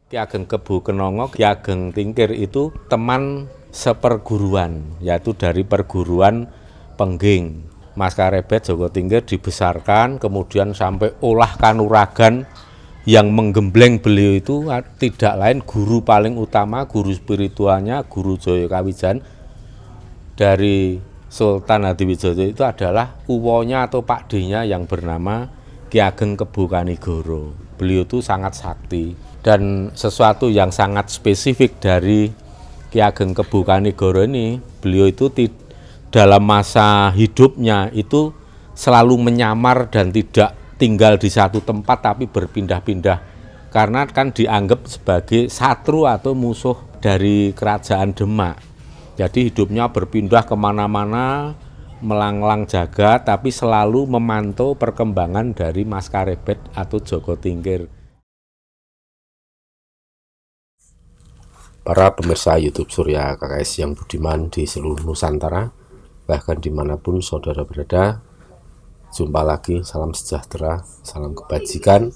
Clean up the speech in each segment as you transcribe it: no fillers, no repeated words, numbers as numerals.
Ki Ageng Kebu Kenongo, Ki Ageng Tingkir itu teman seperguruan, yaitu dari perguruan Pengging. Mas Karebet Joko Tingkir dibesarkan, kemudian sampai olah kanuragan yang menggembleng beliau itu tidak lain guru paling utama, guru spiritualnya, Guru Joyo Kawijan dari Sultan Hadiwijaya itu adalah uwonya atau pakdenya yang bernama Ki Ageng Kebu Kanigoro. Beliau itu sangat sakti, dan sesuatu yang sangat spesifik dari Ki Ageng Kebu Kanigoro ini, beliau itu dalam masa hidupnya itu selalu menyamar dan tidak tinggal di satu tempat tapi berpindah-pindah, karena kan dianggap sebagai satru atau musuh dari kerajaan Demak. Jadi hidupnya berpindah kemana-mana, melanglang jagat, tapi selalu memantau perkembangan dari Mas Karebet atau Joko Tingkir. Para pemirsa YouTube Surya KKS yang budiman di seluruh Nusantara, bahkan dimanapun saudara berada, jumpa lagi, salam sejahtera, salam kebajikan,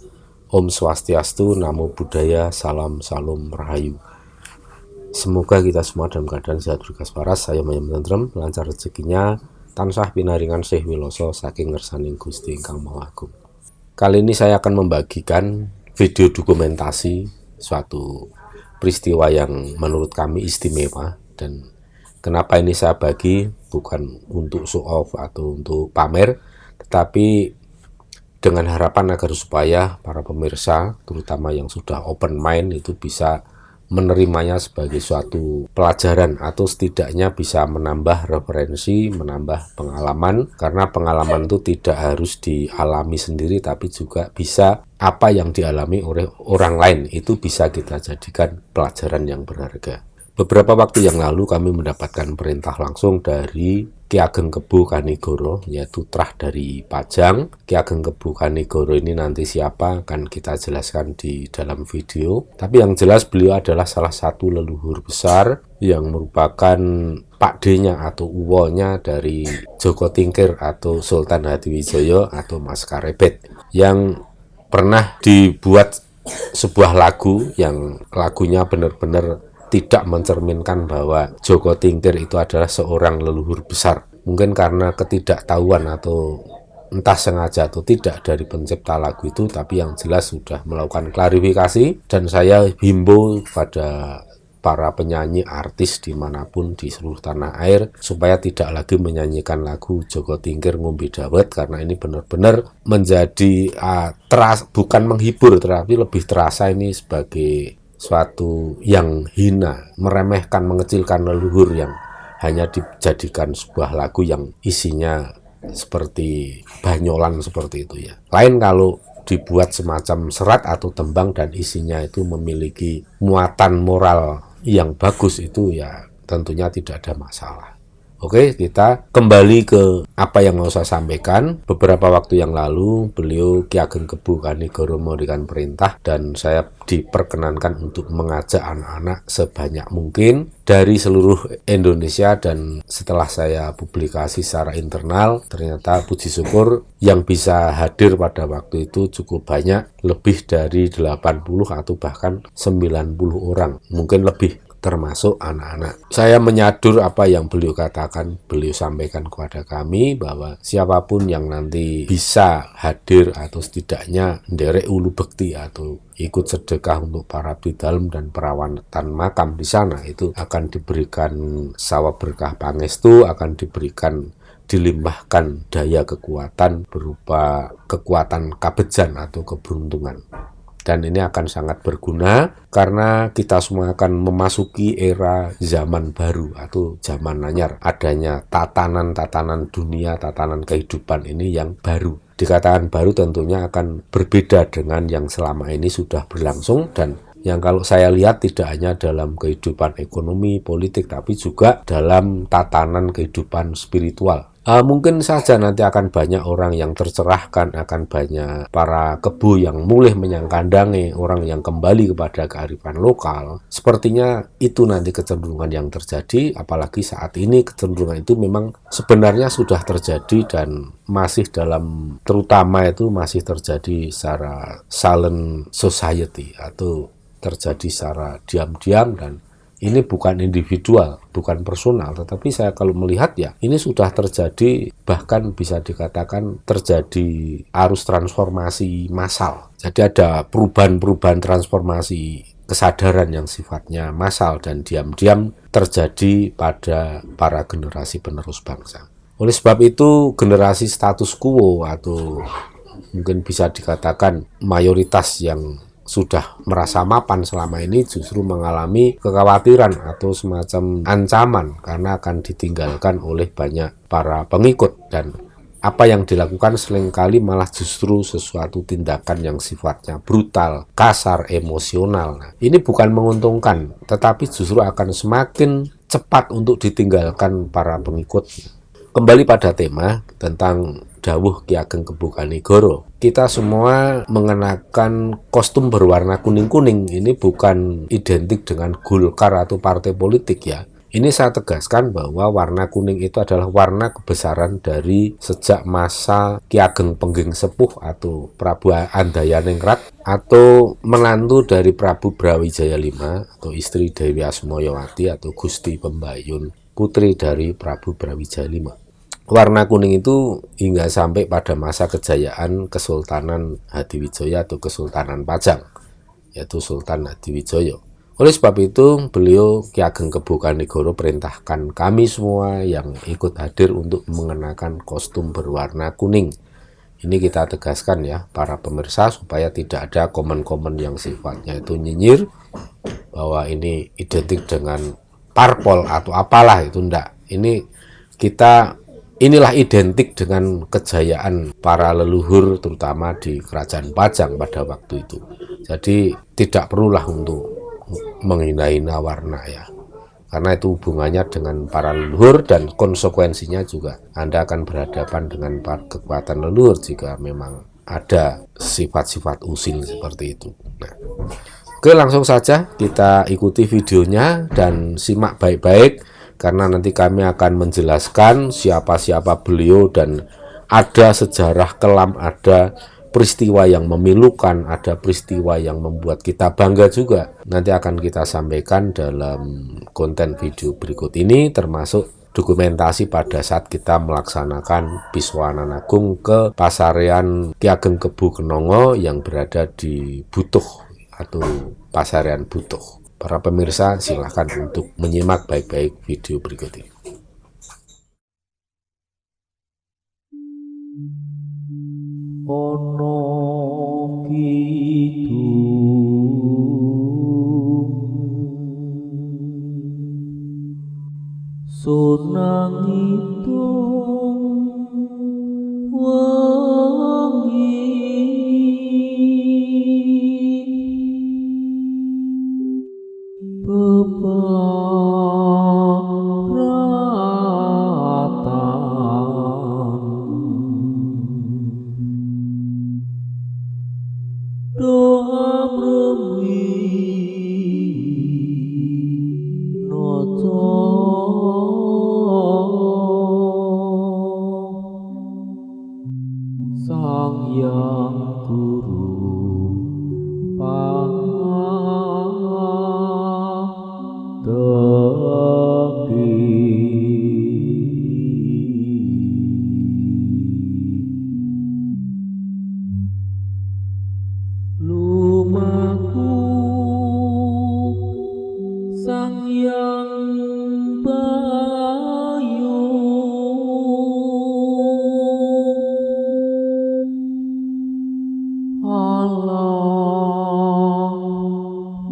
Om Swastiastu, Namo Buddhaya, salam Salam Rahayu. Semoga kita semua dalam keadaan sehat berkas paras, saya mayam tentrem, lancar rezekinya, tansah pinaringan Syekh Wiloso saking ngersaning Gusti Ingkang Maha Agung. Kali ini saya akan membagikan video dokumentasi suatu peristiwa yang menurut kami istimewa, dan kenapa ini saya bagi bukan untuk show off atau untuk pamer, tetapi dengan harapan agar supaya para pemirsa, terutama yang sudah open mind, itu bisa menerimanya sebagai suatu pelajaran atau setidaknya bisa menambah referensi, menambah pengalaman, karena pengalaman itu tidak harus dialami sendiri tapi juga bisa apa yang dialami oleh orang lain itu bisa kita jadikan pelajaran yang berharga. Beberapa waktu yang lalu kami mendapatkan perintah langsung dari Ki Ageng Kebu Kanigoro, yaitu trah dari Pajang. Ki Ageng Kebu Kanigoro ini nanti siapa akan kita jelaskan di dalam video. Tapi yang jelas beliau adalah salah satu leluhur besar yang merupakan pakdenya atau uwonya dari Joko Tingkir atau Sultan Hadiwijaya atau Mas Karebet, yang pernah dibuat sebuah lagu yang lagunya benar-benar tidak mencerminkan bahwa Joko Tingkir itu adalah seorang leluhur besar. Mungkin karena ketidaktahuan atau entah sengaja atau tidak dari pencipta lagu itu, tapi yang jelas sudah melakukan klarifikasi, dan saya himbau pada para penyanyi artis dimanapun di seluruh tanah air supaya tidak lagi menyanyikan lagu Joko Tingkir ngombe dawet, karena ini benar-benar menjadi bukan menghibur, tetapi lebih terasa ini sebagai suatu yang hina, meremehkan, mengecilkan leluhur yang hanya dijadikan sebuah lagu yang isinya seperti banyolan seperti itu ya. Lain kalau dibuat semacam serat atau tembang dan isinya itu memiliki muatan moral yang bagus, itu ya tentunya tidak ada masalah. Oke, kita kembali ke apa yang mau saya sampaikan. Beberapa waktu yang lalu beliau Ki Ageng Kebu Kanigoro memberikan perintah dan saya diperkenankan untuk mengajak anak-anak sebanyak mungkin dari seluruh Indonesia, dan setelah saya publikasi secara internal, ternyata puji syukur yang bisa hadir pada waktu itu cukup banyak, lebih dari 80 atau bahkan 90 orang, mungkin lebih, termasuk anak-anak. Saya menyadur apa yang beliau katakan, beliau sampaikan kepada kami bahwa siapapun yang nanti bisa hadir atau setidaknya nderek ulu bekti atau ikut sedekah untuk para abdi dalem dan perawatan makam di sana, itu akan diberikan sawab berkah pangestu, akan diberikan dilimpahkan daya kekuatan berupa kekuatan kabejan atau keberuntungan. Dan ini akan sangat berguna karena kita semua akan memasuki era zaman baru atau zaman anyar. Adanya tatanan-tatanan dunia, tatanan kehidupan ini yang baru. Dikatakan baru tentunya akan berbeda dengan yang selama ini sudah berlangsung, dan yang kalau saya lihat tidak hanya dalam kehidupan ekonomi, politik, tapi juga dalam tatanan kehidupan spiritual. Mungkin saja nanti akan banyak orang yang tercerahkan, akan banyak para kebu yang mulih menyangkandangi, orang yang kembali kepada kearifan lokal. Sepertinya itu nanti kecenderungan yang terjadi, apalagi saat ini kecenderungan itu memang sebenarnya sudah terjadi dan masih dalam, terutama itu masih terjadi secara silent society atau terjadi secara diam-diam, dan ini bukan individual, bukan personal, tetapi saya kalau melihat ya ini sudah terjadi, bahkan bisa dikatakan terjadi arus transformasi massal. Jadi ada perubahan-perubahan transformasi kesadaran yang sifatnya massal dan diam-diam terjadi pada para generasi penerus bangsa. Oleh sebab itu generasi status quo atau mungkin bisa dikatakan mayoritas yang sudah merasa mapan selama ini justru mengalami kekhawatiran atau semacam ancaman karena akan ditinggalkan oleh banyak para pengikut, dan apa yang dilakukan seringkali malah justru sesuatu tindakan yang sifatnya brutal, kasar, emosional. Nah, ini bukan menguntungkan, tetapi justru akan semakin cepat untuk ditinggalkan para pengikut. Kembali pada tema tentang dawuh Ki Ageng Kebo Kanigoro, kita semua mengenakan kostum berwarna kuning-kuning. Ini bukan identik dengan Golkar atau partai politik ya. Ini saya tegaskan bahwa warna kuning itu adalah warna kebesaran dari sejak masa Ki Ageng Pengging Sepuh atau Prabu Andayaningrat atau menantu dari Prabu Brawijaya V atau istri Dewi Asmoyawati atau Gusti Pembayun, putri dari Prabu Brawijaya V. Warna kuning itu hingga sampai pada masa kejayaan Kesultanan Hadiwijaya atau Kesultanan Pajang, yaitu Sultan Hadiwijaya. Oleh sebab itu, beliau Ki Ageng Kebo Kanigoro perintahkan kami semua yang ikut hadir untuk mengenakan kostum berwarna kuning. Ini kita tegaskan ya, para pemirsa, supaya tidak ada komen-komen yang sifatnya itu nyinyir, bahwa ini identik dengan parpol atau apalah, itu enggak. Inilah identik dengan kejayaan para leluhur terutama di Kerajaan Pajang pada waktu itu. Jadi tidak perlulah untuk menghina-hina warna ya. Karena itu hubungannya dengan para leluhur dan konsekuensinya juga Anda akan berhadapan dengan kekuatan leluhur jika memang ada sifat-sifat usil seperti itu. Nah, oke, langsung saja kita ikuti videonya dan simak baik-baik, karena nanti kami akan menjelaskan siapa-siapa beliau dan ada sejarah kelam, ada peristiwa yang memilukan, ada peristiwa yang membuat kita bangga juga. Nanti akan kita sampaikan dalam konten video berikut ini, termasuk dokumentasi pada saat kita melaksanakan Piswanan Agung ke Pasarean Ki Ageng Kebo Kenongo yang berada di Butuh atau Pasarean Butuh. Para pemirsa silahkan untuk menyimak baik-baik video berikut ini. Ono kidung sunang idung wengi bebaratan doa mremi noco sang yang guru lumaku sang yang bayu Allah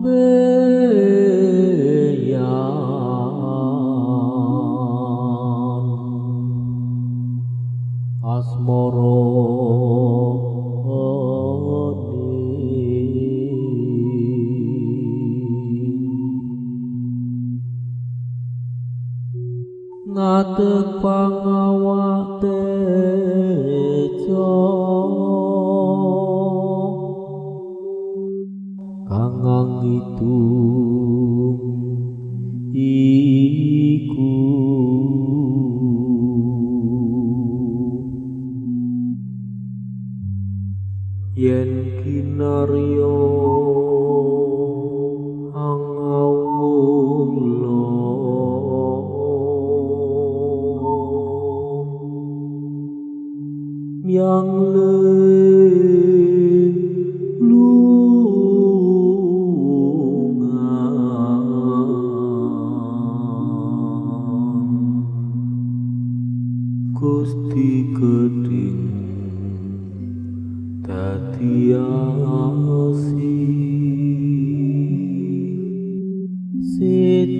beyan asmoro ngadeg pangawak tejo kangang idung iku yen kinarya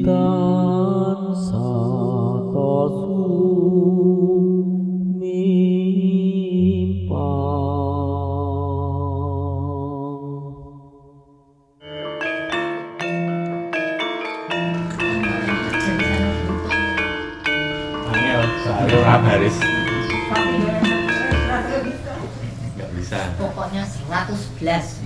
tansah Angel, soalnya ora baris. Nggak bisa. Pokoknya 111.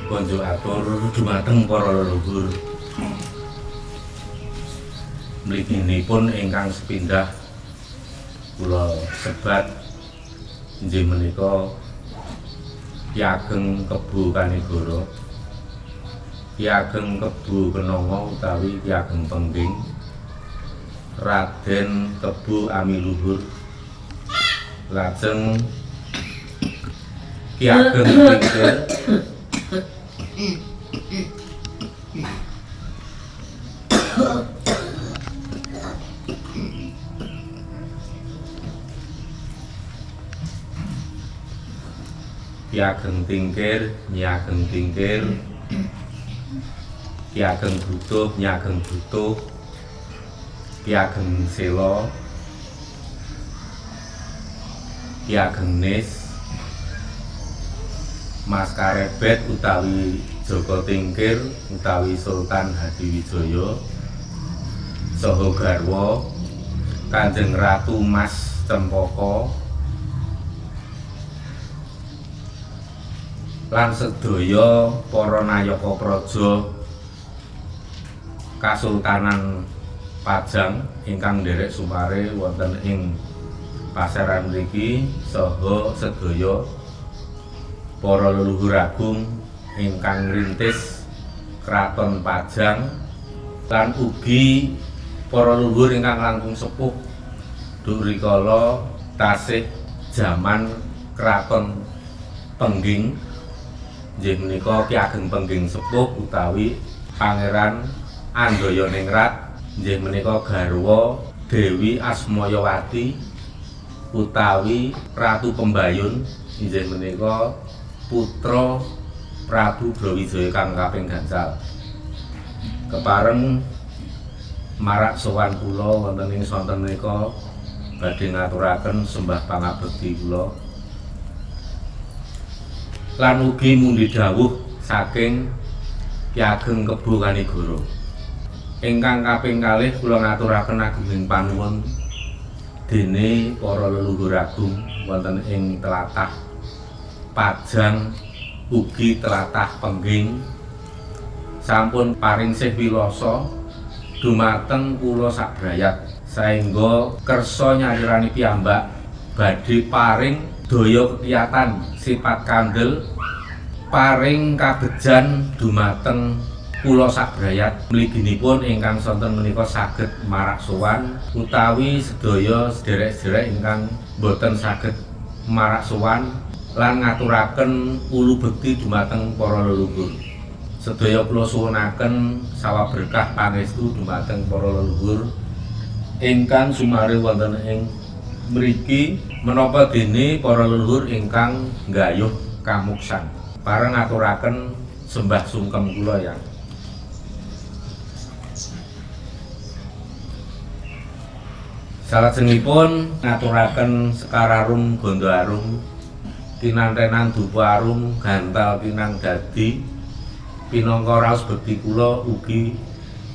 Konjo atur dumateng para leluhur. Mliginipun ingkang sepindah kula sebat inggih menika Ki Ageng Kebo Kanigoro, Ki Ageng Kebo Kenanga utawi Ki Ageng Pengging, Raden Kebo Amiluhur, lajeng Ki Ageng Tingkir, Ki Ageng Tingkir, Nyi Ageng Tingkir, Ki Ageng Butuh, Nyi Ageng Butuh, Ki Ageng Sela, Ki Ageng Nis, Mas Karebet utawi Joko Tingkir utawi Sultan Hadiwijaya, saha garwa Kanjeng Ratu Mas Cempaka lan sedaya para nayaka praja Kasultanan Pajang ingkang nderek sumare wonten ing pasaran mriki, saha sedaya para leluhur agung ingkang ngrintis Kraton Pajang lan ugi para leluhur ingkang langkung sepuh duk rikala tasih jaman Kraton Pengging, inggih menika Ki Ageng Pengging Sepuh utawi Pangeran Andayaningrat, inggih menika garwa Dewi Asmayawati utawi Ratu Pembayun, inggih menika putra Prabu Brawijaya kang kaping gangsal. Kepareng marak sowan kula wonten ing sonten menika badhe ngaturaken sembah pangabekti kula lan ugi mundi dawuh saking Ki Ageng Kebo Kanigoro. Ingkang kaping kalih kula ngaturaken agunging panuwun dene para leluhur agung wonten ing tlatah Pajang ugi tlatah Pengging sampun paring sih wilasa dumateng kula sabrayat saengga kersa nyarirani piyambak badhe paring daya kekiyatan sifat kandel paring kabejan dumateng kula sabrayat mliginipun ingkang sonten menika saged marak sowan utawi sedaya sederek-sederek ingkang boten saged marak sowan lan ngaturaken ulu bekti dumateng para leluhur. Sedaya kula suwunaken sawah berkah pangestu dumateng para leluhur ingkang sumari wonten ing mriki menapa dene para leluhur ingkang nggayuh kamuksan. Pareng ngaturaken sembah sungkem kula ya. Salajengipun ngaturaken sekararum gondo arum tinantenan dupa arum gantal pinang dadi pinangka raos bekti kula ugi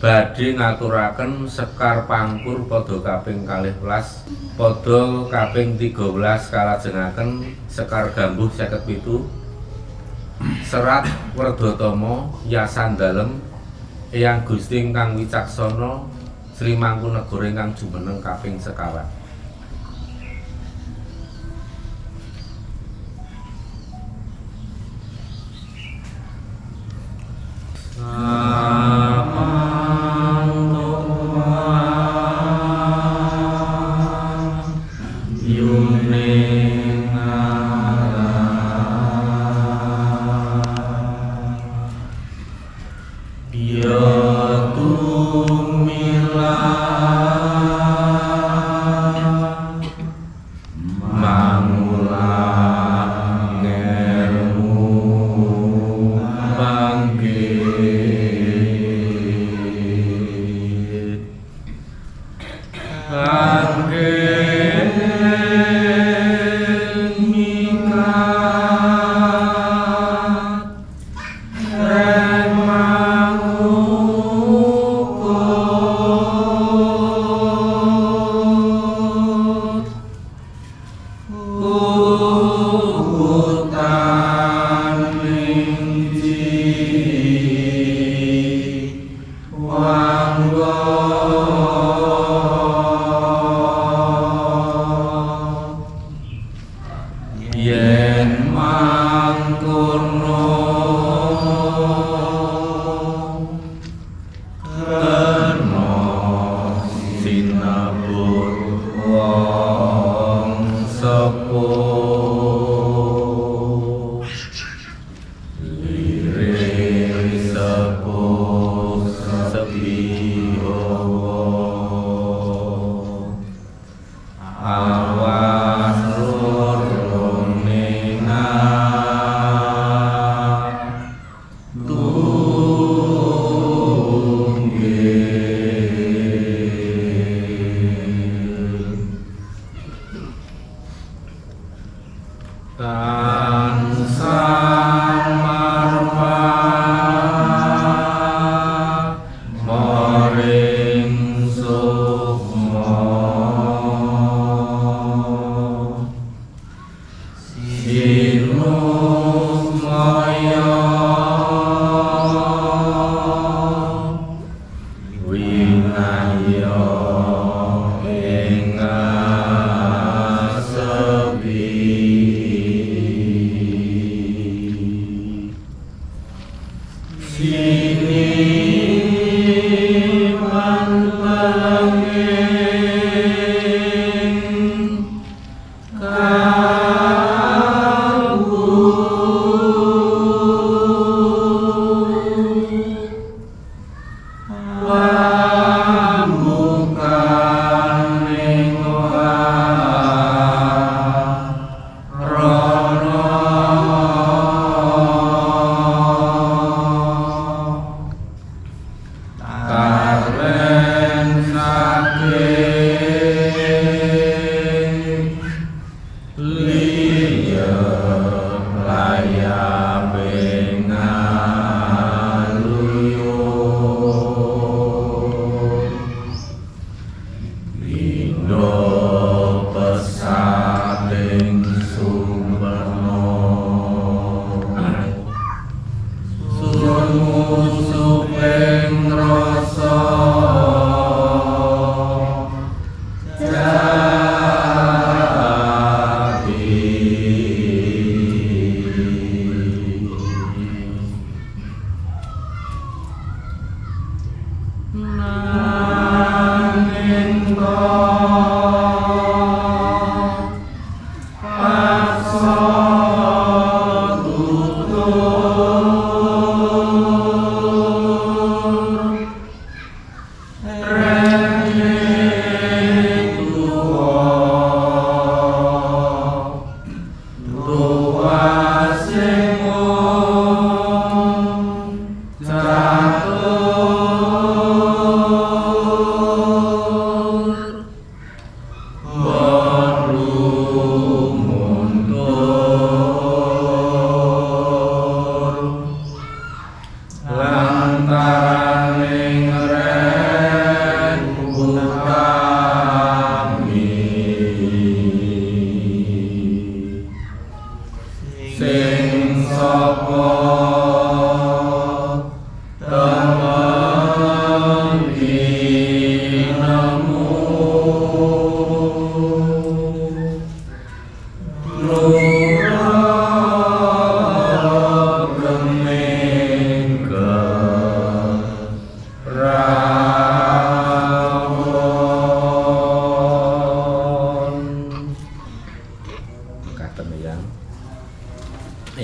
badhe ngaturaken sekar pangkur padha kaping 12 padha kaping 13 kalajengaken sekar gambuh 57 serat Werdatama yasan dalem Eyang Gusti ingkang wicaksana Sri Mangkunegara ingkang jumeneng kaping sekawan.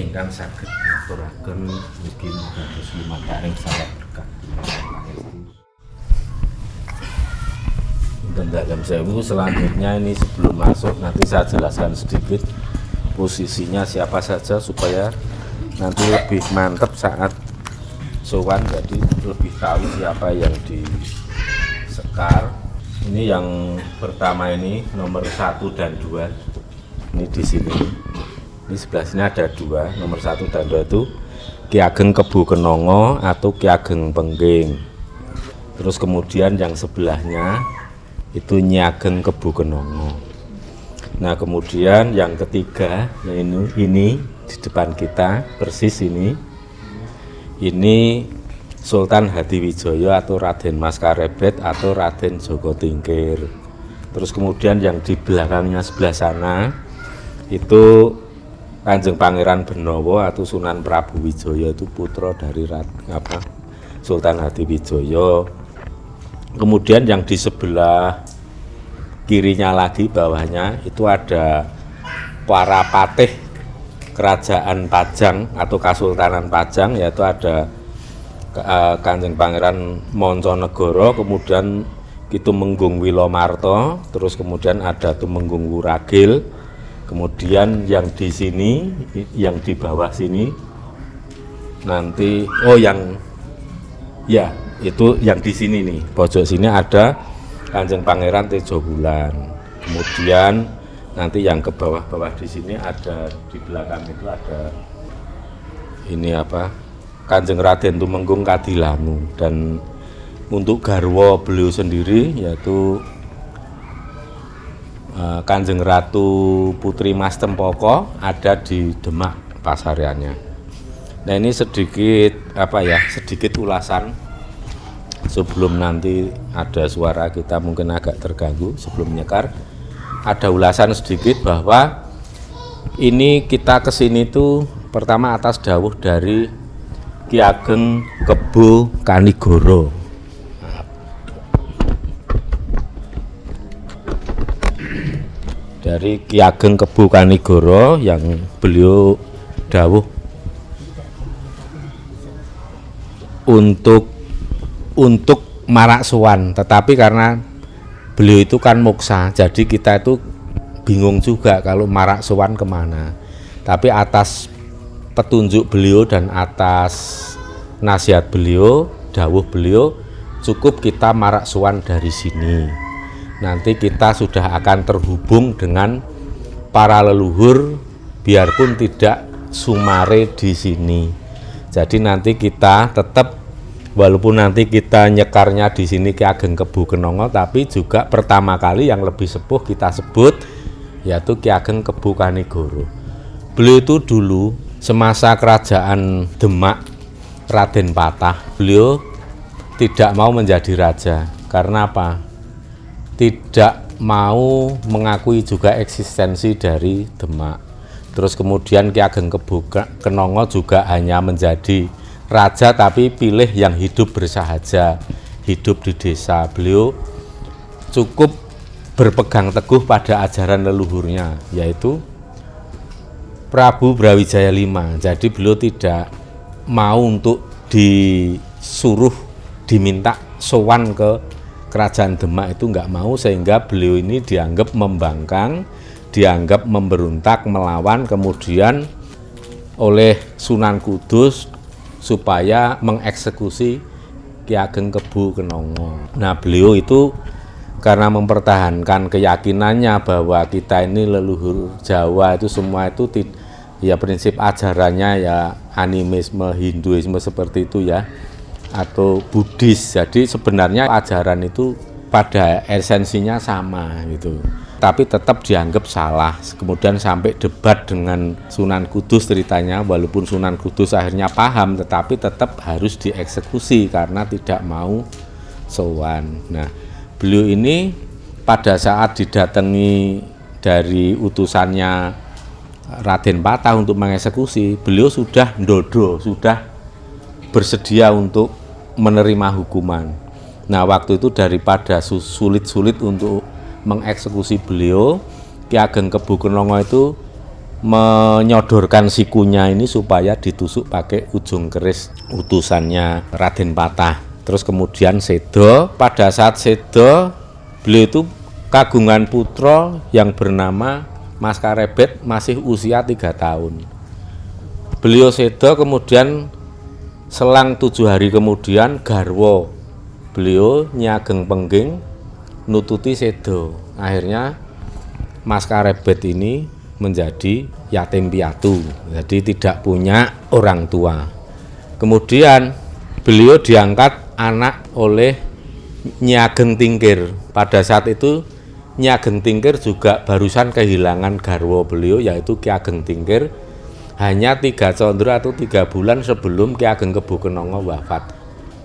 ingkang saged ngaturaken mugi dados lumadaking salah berkah. Dan dalam sewu selanjutnya ini sebelum masuk nanti saya jelaskan sedikit posisinya siapa saja supaya nanti lebih mantap saat sowan, jadi lebih tahu siapa yang disekar. Ini yang pertama ini nomor 1 dan 2. Ini di sini. Ini sebelah sini ada 2, nomor 1 dan 2 itu Ki Ageng Kebu Kenongo atau Ki Ageng Pengging. Terus kemudian yang sebelahnya itu Nyi Ageng Kebu Kenongo. Nah, kemudian yang ketiga ini di depan kita persis ini Sultan Hadiwijaya atau Raden Mas Karebet atau Raden Joko Tingkir. Terus kemudian yang di belakangnya sebelah sana itu Kanjeng Pangeran Benowo atau Sunan Prabu Wijaya, itu putra dari Sultan Hadiwijaya. Kemudian yang di sebelah kirinya lagi bawahnya itu ada para patih Kerajaan Pajang atau Kasultanan Pajang, yaitu ada Kanjeng Pangeran Monconegoro, kemudian Kitumenggung Wilomarto, terus kemudian ada Tumenggung Wuragil, kemudian yang di sini, yang di bawah sini nanti, itu yang di sini nih, pojok sini ada Kanjeng Pangeran Tejowulan, kemudian nanti yang ke bawah-bawah di sini ada, di belakang itu ada ini Kanjeng Raden Tumenggung Kadilangu, dan untuk garwa beliau sendiri yaitu Kanjeng Ratu Putri Mas Tempoko ada di Demak Pasariannya. Nah, ini sedikit sedikit ulasan sebelum nanti ada suara kita mungkin agak terganggu sebelum nyekar. Ada ulasan sedikit bahwa ini kita kesini tuh pertama atas dawuh dari Ki Ageng Kebu Kanigoro. Dari Ki Ageng Kebu Kanigoro yang beliau dawuh untuk marak sowan, tetapi karena beliau itu kan moksa, jadi kita itu bingung juga kalau marak sowan kemana. Tapi atas petunjuk beliau dan atas nasihat beliau, dawuh beliau, cukup kita marak sowan dari sini. Nanti kita sudah akan terhubung dengan para leluhur, biarpun tidak sumare di sini. Jadi nanti kita tetap, walaupun nanti kita nyekarnya di sini Ki Ageng Kebu Kenongo, tapi juga pertama kali yang lebih sepuh kita sebut yaitu Ki Ageng Kebu Kanigoro. Beliau itu dulu semasa kerajaan Demak Raden Patah, beliau tidak mau menjadi raja. Karena apa? Tidak mau mengakui juga eksistensi dari Demak. Terus kemudian Ki Ageng Kebu Kenongo juga hanya menjadi raja tapi pilih yang hidup bersahaja, hidup di desa. Beliau cukup berpegang teguh pada ajaran leluhurnya, yaitu Prabu Brawijaya V. Jadi beliau tidak mau untuk disuruh, diminta sowan ke kerajaan Demak, itu enggak mau, sehingga beliau ini dianggap membangkang, dianggap memberontak, melawan, kemudian oleh Sunan Kudus supaya mengeksekusi Ki Ageng Kebu Kenongo. Nah, beliau itu karena mempertahankan keyakinannya bahwa kita ini leluhur Jawa itu semua itu ya prinsip ajarannya ya animisme, Hinduisme seperti itu ya, atau Buddhis. Jadi sebenarnya ajaran itu pada esensinya sama gitu, tapi tetap dianggap salah. Kemudian sampai debat dengan Sunan Kudus ceritanya, walaupun Sunan Kudus akhirnya paham, tetapi tetap harus dieksekusi karena tidak mau sowan. Nah, beliau ini pada saat didatangi dari utusannya Raden Patah untuk mengeksekusi, beliau sudah ndodo, sudah bersedia untuk menerima hukuman. Nah, waktu itu daripada sulit-sulit untuk mengeksekusi beliau, Ki Ageng Kebu Kenongo itu menyodorkan sikunya ini supaya ditusuk pakai ujung keris utusannya Raden Patah. Terus kemudian sedo, pada saat sedo beliau itu kagungan putra yang bernama Mas Karebet, masih usia 3 tahun. Beliau sedo, kemudian selang 7 hari kemudian garwa beliau Nyi Ageng Pengging nututi sedo. Akhirnya Mas Karebet ini menjadi yatim piatu, jadi tidak punya orang tua. Kemudian beliau diangkat anak oleh Nyi Ageng Tingkir. Pada saat itu Nyi Ageng Tingkir juga barusan kehilangan garwa beliau, yaitu Ki Ageng Tingkir, hanya 3 condro atau 3 bulan sebelum Ki Ageng Kebu Kenongo wafat.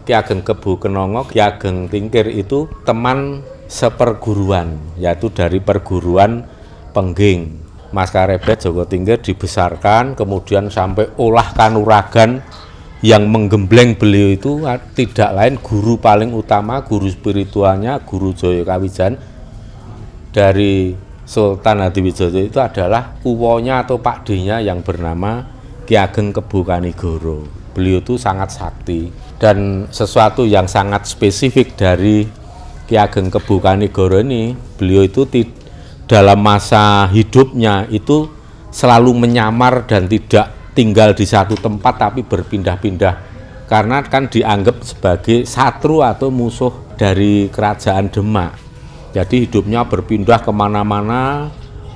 Ki Ageng Kebu Kenongo, Ki Ageng Tingkir itu teman seperguruan, yaitu dari perguruan Pengging. Mas Karebet Joko Tingkir dibesarkan, kemudian sampai olah kanuragan yang menggembleng beliau itu tidak lain guru paling utama, guru spiritualnya, Guru Jaya Kawijayan dari Sultan Hadiwijaya itu adalah uwonya atau pakdenya yang bernama Ki Ageng Kebu Kanigoro. Beliau itu sangat sakti, dan sesuatu yang sangat spesifik dari Ki Ageng Kebu Kanigoro ini, beliau itu dalam masa hidupnya itu selalu menyamar dan tidak tinggal di satu tempat tapi berpindah-pindah, karena kan dianggap sebagai satru atau musuh dari kerajaan Demak. Jadi hidupnya berpindah kemana-mana,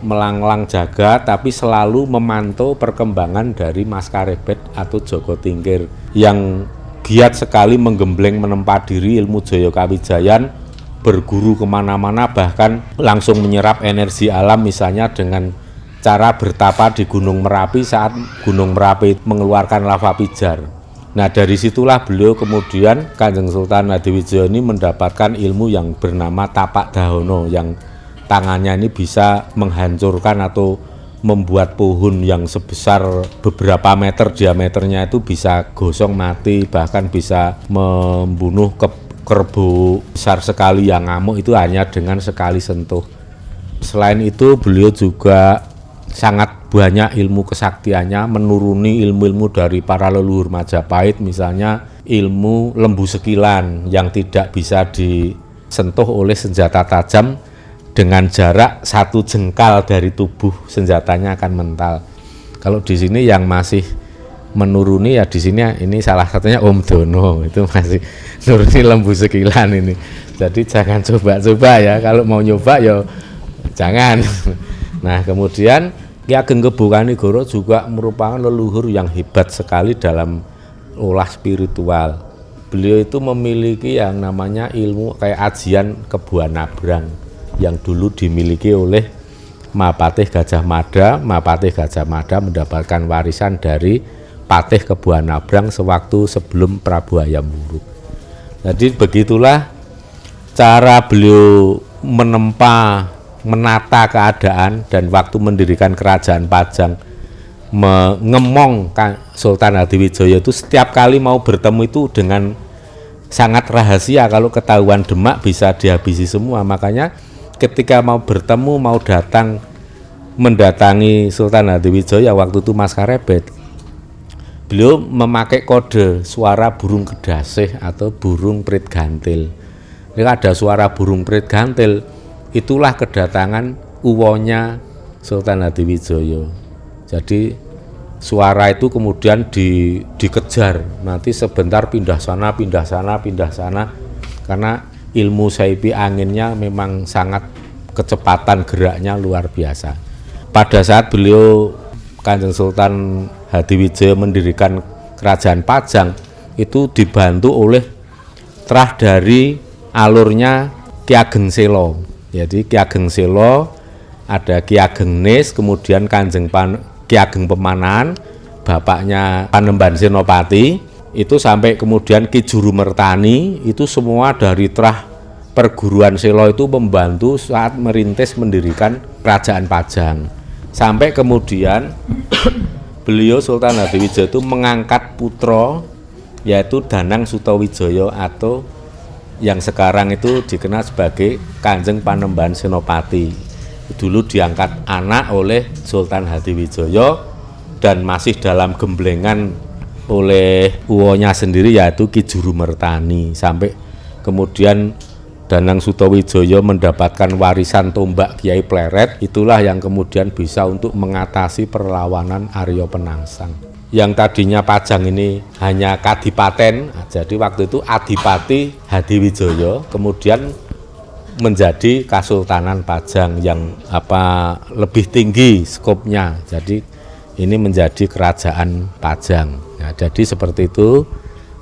melanglang jagat, tapi selalu memantau perkembangan dari Mas Karebet atau Joko Tingkir yang giat sekali menggembleng menempa diri ilmu Jaya Kawijayan, berguru kemana-mana, bahkan langsung menyerap energi alam, misalnya dengan cara bertapa di Gunung Merapi saat Gunung Merapi mengeluarkan lava pijar. Nah, dari situlah beliau kemudian Kanjeng Sultan Hadiwijaya ini mendapatkan ilmu yang bernama tapak dahono, yang tangannya ini bisa menghancurkan atau membuat pohon yang sebesar beberapa meter diameternya itu bisa gosong mati, bahkan bisa membunuh kerbau besar sekali yang ngamuk itu hanya dengan sekali sentuh. Selain itu beliau juga sangat banyak ilmu kesaktiannya, menuruni ilmu-ilmu dari para leluhur Majapahit, misalnya ilmu lembu sekilan yang tidak bisa disentuh oleh senjata tajam, dengan jarak 1 jengkal dari tubuh senjatanya akan mental. Kalau di sini yang masih menuruni ya di sini ini salah satunya Om Dono, itu masih nuruni lembu sekilan ini. Jadi jangan coba-coba ya, kalau mau nyoba ya jangan. Nah, kemudian Ki Ageng Kebu Kanigoro juga merupakan leluhur yang hebat sekali dalam olah spiritual. Beliau itu memiliki yang namanya ilmu kayak ajian Kebuan Nabrang yang dulu dimiliki oleh Mahapatih Gajah Mada. Mahapatih Gajah Mada mendapatkan warisan dari Patih Kebuan Nabrang sewaktu sebelum Prabu Hayam Wuruk. Jadi begitulah cara beliau menata keadaan, dan waktu mendirikan kerajaan Pajang mengemong Sultan Hadiwijaya itu setiap kali mau bertemu itu dengan sangat rahasia, kalau ketahuan Demak bisa dihabisi semua. Makanya ketika mau bertemu, mau mendatangi Sultan Hadiwijaya waktu itu Mas Karebet, beliau memakai kode suara burung kedasih atau burung prit gantil. Ini ada suara burung prit gantil, itulah kedatangan uwonya Sultan Hadiwijaya. Jadi suara itu kemudian dikejar, nanti sebentar pindah sana, karena ilmu saipi anginnya memang sangat kecepatan geraknya luar biasa. Pada saat beliau Kanjeng Sultan Hadiwijaya mendirikan kerajaan Pajang, itu dibantu oleh terah dari alurnya Ki Ageng Selo. Jadi Ki Ageng Selo, ada Ki Ageng Nis, kemudian Ki Ageng Pemanan, bapaknya Panembahan Senopati, itu sampai kemudian Ki Juru Mertani, itu semua dari terah perguruan Selo itu membantu saat merintis mendirikan kerajaan Pajang. Sampai kemudian beliau Sultan Hadiwijaya itu mengangkat putra, yaitu Danang Sutawijaya atau yang sekarang itu dikenal sebagai Kanjeng Panembahan Senopati. Dulu diangkat anak oleh Sultan Hadiwijaya dan masih dalam gemblengan oleh uwonya sendiri, yaitu Ki Juru Mertani. Sampai kemudian Danang Sutawijaya mendapatkan warisan tombak Kiai Pleret, itulah yang kemudian bisa untuk mengatasi perlawanan Arya Penangsang. Yang tadinya Pajang ini hanya kadipaten, jadi waktu itu Adipati Hadiwijaya, kemudian menjadi Kasultanan Pajang yang lebih tinggi skopnya. Jadi ini menjadi Kerajaan Pajang. Nah, jadi seperti itu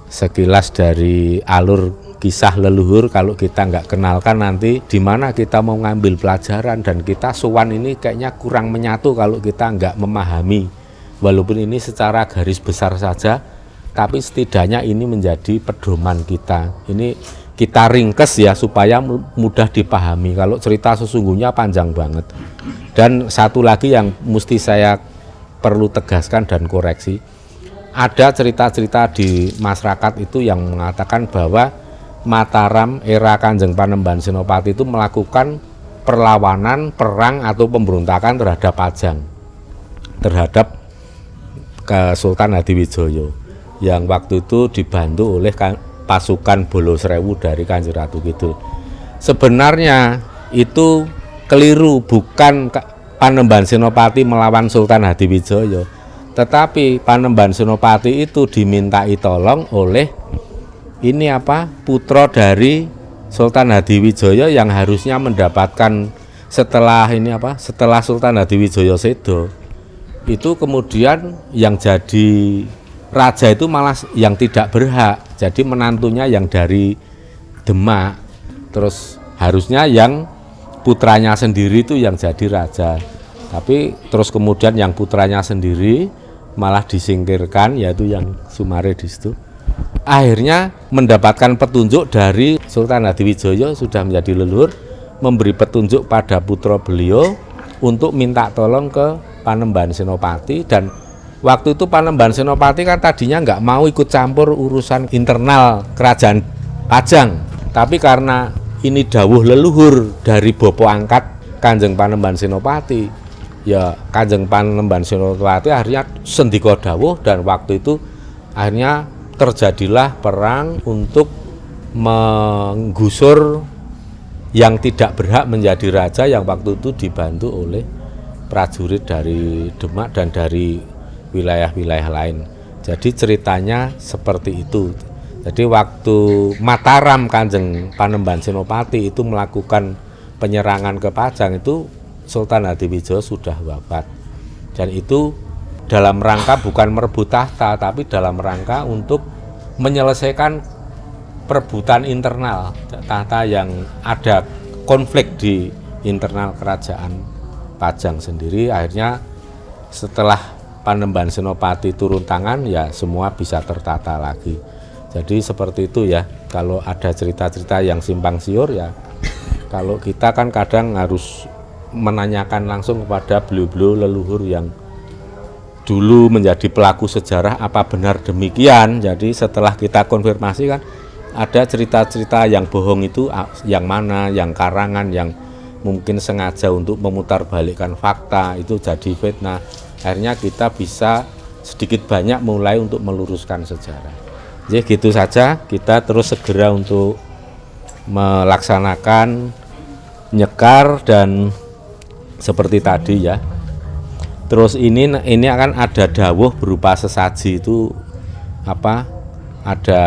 sekilas dari alur kisah leluhur. Kalau kita nggak kenalkan nanti di mana kita mau ngambil pelajaran, dan kita sowan ini kayaknya kurang menyatu kalau kita nggak memahami. Walaupun ini secara garis besar saja, tapi setidaknya ini menjadi pedoman kita. Ini kita ringkes ya supaya mudah dipahami. Kalau cerita sesungguhnya panjang banget. Dan satu lagi yang mesti saya perlu tegaskan dan koreksi, ada cerita-cerita di masyarakat itu yang mengatakan bahwa Mataram era Kanjeng Panembahan Senopati itu melakukan perlawanan, perang atau pemberontakan terhadap Pajang, terhadap Sultan Hadiwijaya, yang waktu itu dibantu oleh pasukan Bolo Srewu dari Kanjeng Ratu Kidul. Sebenarnya itu keliru, bukan Panembahan Senopati melawan Sultan Hadiwijaya, tetapi Panembahan Senopati itu dimintai tolong oleh putra dari Sultan Hadiwijaya yang harusnya mendapatkan setelah Sultan Hadiwijaya sedo. Itu kemudian yang jadi raja itu malah yang tidak berhak, jadi menantunya yang dari Demak, terus harusnya yang putranya sendiri itu yang jadi raja, tapi terus kemudian yang putranya sendiri malah disingkirkan, yaitu yang Sumare di situ. Akhirnya mendapatkan petunjuk dari Sultan Hadiwijaya, sudah menjadi leluhur, memberi petunjuk pada putra beliau untuk minta tolong ke Panembahan Senopati. Dan waktu itu Panembahan Senopati kan tadinya nggak mau ikut campur urusan internal Kerajaan Pajang, tapi karena ini dawuh leluhur dari bopo angkat Kanjeng Panembahan Senopati, ya Kanjeng Panembahan Senopati akhirnya sendika dawuh, dan waktu itu akhirnya terjadilah perang untuk menggusur yang tidak berhak menjadi raja, yang waktu itu dibantu oleh prajurit dari Demak dan dari wilayah-wilayah lain. Jadi ceritanya seperti itu. Jadi waktu Mataram Kanjeng Panembahan Senopati itu melakukan penyerangan ke Pajang, itu Sultan Hadiwijaya sudah wafat. Dan itu dalam rangka bukan merebut tahta, tapi dalam rangka untuk menyelesaikan perebutan internal tahta yang ada konflik di internal Kerajaan Pajang sendiri. Akhirnya setelah Panembahan Senopati turun tangan, ya semua bisa tertata lagi. Jadi seperti itu ya. Kalau ada cerita-cerita yang simpang siur, ya kalau kita kan kadang harus menanyakan langsung kepada beliau-beliau leluhur yang dulu menjadi pelaku sejarah, apa benar demikian. Jadi setelah kita konfirmasi kan ada cerita-cerita yang bohong itu yang mana, yang karangan, yang mungkin sengaja untuk memutarbalikkan fakta, itu jadi fitnah. Akhirnya kita bisa sedikit banyak mulai untuk meluruskan sejarah. Jadi gitu saja, kita terus segera untuk melaksanakan nyekar dan seperti tadi ya. Terus ini akan ada dawuh berupa sesaji itu ada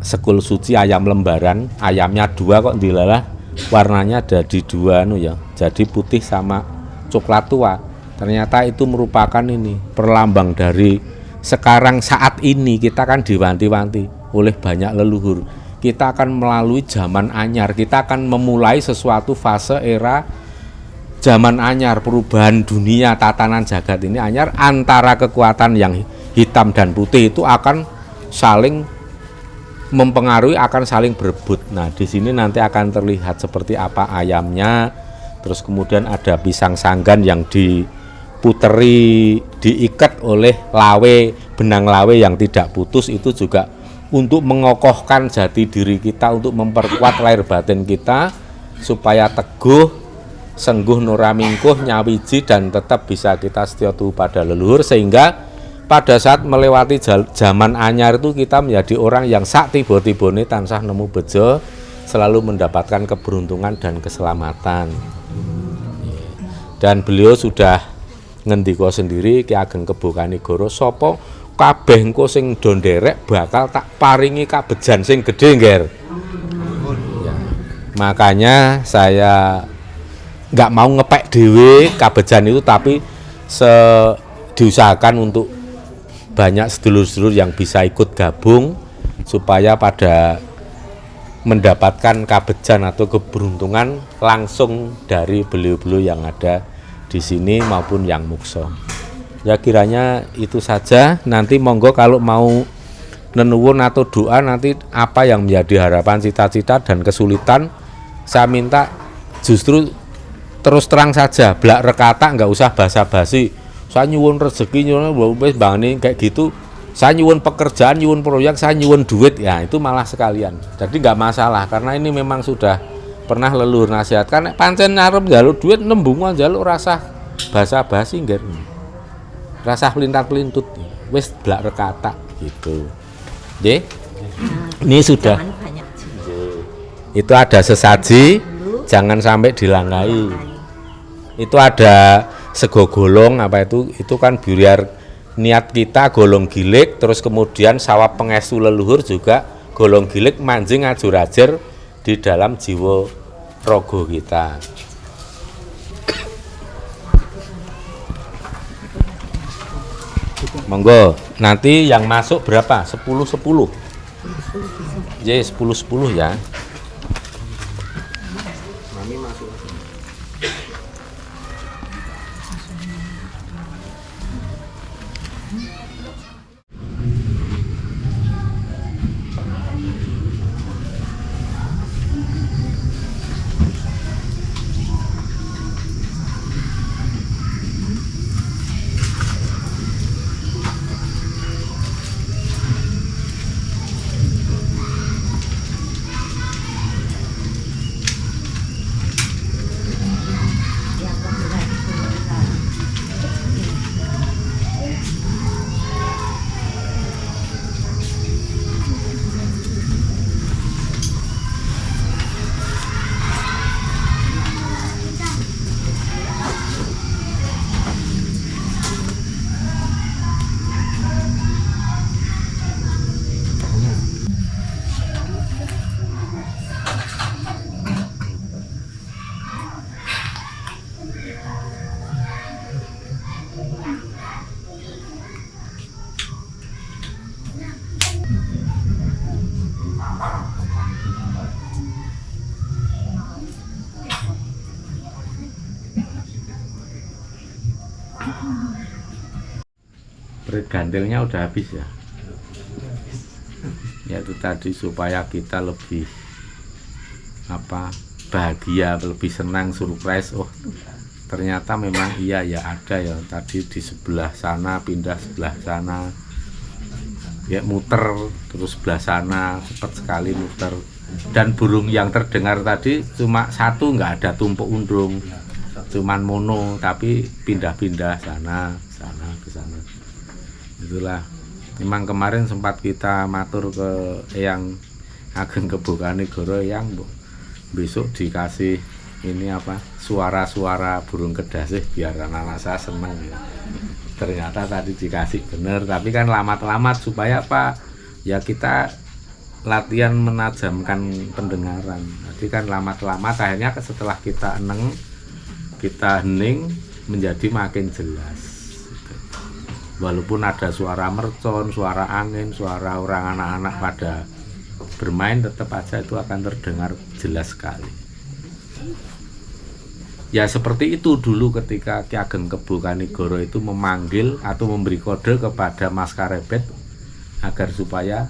sekul suci ayam lembaran, ayamnya 2 kok dilalah, warnanya ada di 2 ya. Jadi putih sama coklat tua. Ternyata itu merupakan perlambang dari sekarang saat ini kita kan diwanti-wanti oleh banyak leluhur. Kita akan melalui zaman anyar, kita akan memulai sesuatu fase era zaman anyar, perubahan dunia, tatanan jagat ini anyar, antara kekuatan yang hitam dan putih itu akan saling mempengaruhi, akan saling berebut. Nah, di sini nanti akan terlihat seperti apa ayamnya. Terus kemudian ada pisang sanggan yang diputeri, diikat oleh lawe, benang lawe yang tidak putus, itu juga untuk mengokohkan jati diri kita, untuk memperkuat lahir batin kita supaya teguh, sengguh, nuramingkuh, nyawiji, dan tetap bisa kita setia pada leluhur, sehingga pada saat melewati zaman anyar itu kita menjadi orang yang sak tiba-tibane tansah nemu bejo, selalu mendapatkan keberuntungan dan keselamatan. Dan beliau sudah ngendika sendiri, Ki Ageng Kebo Kanigoro, sapa kabeh engko sing do nderek bakal tak paringi kabejan sing gedhe, Ngger. Ya. Makanya saya nggak mau ngepek dewe kabejan itu, tapi diusahakan untuk banyak sedulur-sedulur yang bisa ikut gabung supaya pada mendapatkan kabejan atau keberuntungan langsung dari beliau-beliau yang ada di sini maupun yang mukso. Ya kiranya itu saja. Nanti monggo kalau mau nenuwun atau doa nanti apa yang menjadi harapan, cita-cita dan kesulitan, saya minta justru terus terang saja, blak rekata, nggak usah basa-basi. Saya nyuwun rezeki, nyuwun bangane kayak gitu. Saya nyuwun pekerjaan, nyuwun proyek, saya nyuwun duit, ya itu malah sekalian. Jadi nggak masalah karena ini memang sudah pernah leluhur nasihatkan. Pancen arep njaluk duit nembung njaluk rasa basa-basi nggih. Rasa pelintat-pelintut, wis blak rekata gitu. Nggih. Ini sudah. Itu ada sesaji, jangan sampai dilangkai. Itu ada sego golong, apa itu kan biar niat kita golong gilik, terus kemudian sawap pengestu leluhur juga golong gilik manjing ajur-ajur di dalam jiwa rogo kita. Monggo, nanti yang masuk berapa? 10-10. Jadi 10-10 ya. Berit gantilnya udah habis ya. Ya itu tadi supaya kita lebih bahagia, lebih senang, surprise. Oh ternyata memang iya ya ada ya tadi di sebelah sana, pindah sebelah sana, ya muter terus sebelah sana, cepat sekali muter. Dan burung yang terdengar tadi cuma satu, nggak ada tumpuk undung, cuman mono, tapi pindah-pindah sana ke sana. Itulah memang kemarin sempat kita matur ke Eyang Ageng Kebokanegoro, yang besok dikasih ini suara-suara burung kedasih biar anak-anak saya seneng ya. Ternyata tadi dikasih bener, tapi kan lamat-lamat supaya ya kita latihan menajamkan pendengaran. Jadi kan lamat-lamat akhirnya setelah kita hening menjadi makin jelas. Walaupun ada suara mercon, suara angin, suara orang anak-anak pada bermain, tetap aja itu akan terdengar jelas sekali. Ya seperti itu dulu ketika Ki Ageng Kebokanegoro itu memanggil atau memberi kode kepada Mas Karebet agar supaya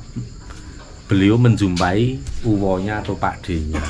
beliau menjumpai uwonya atau pakdenya.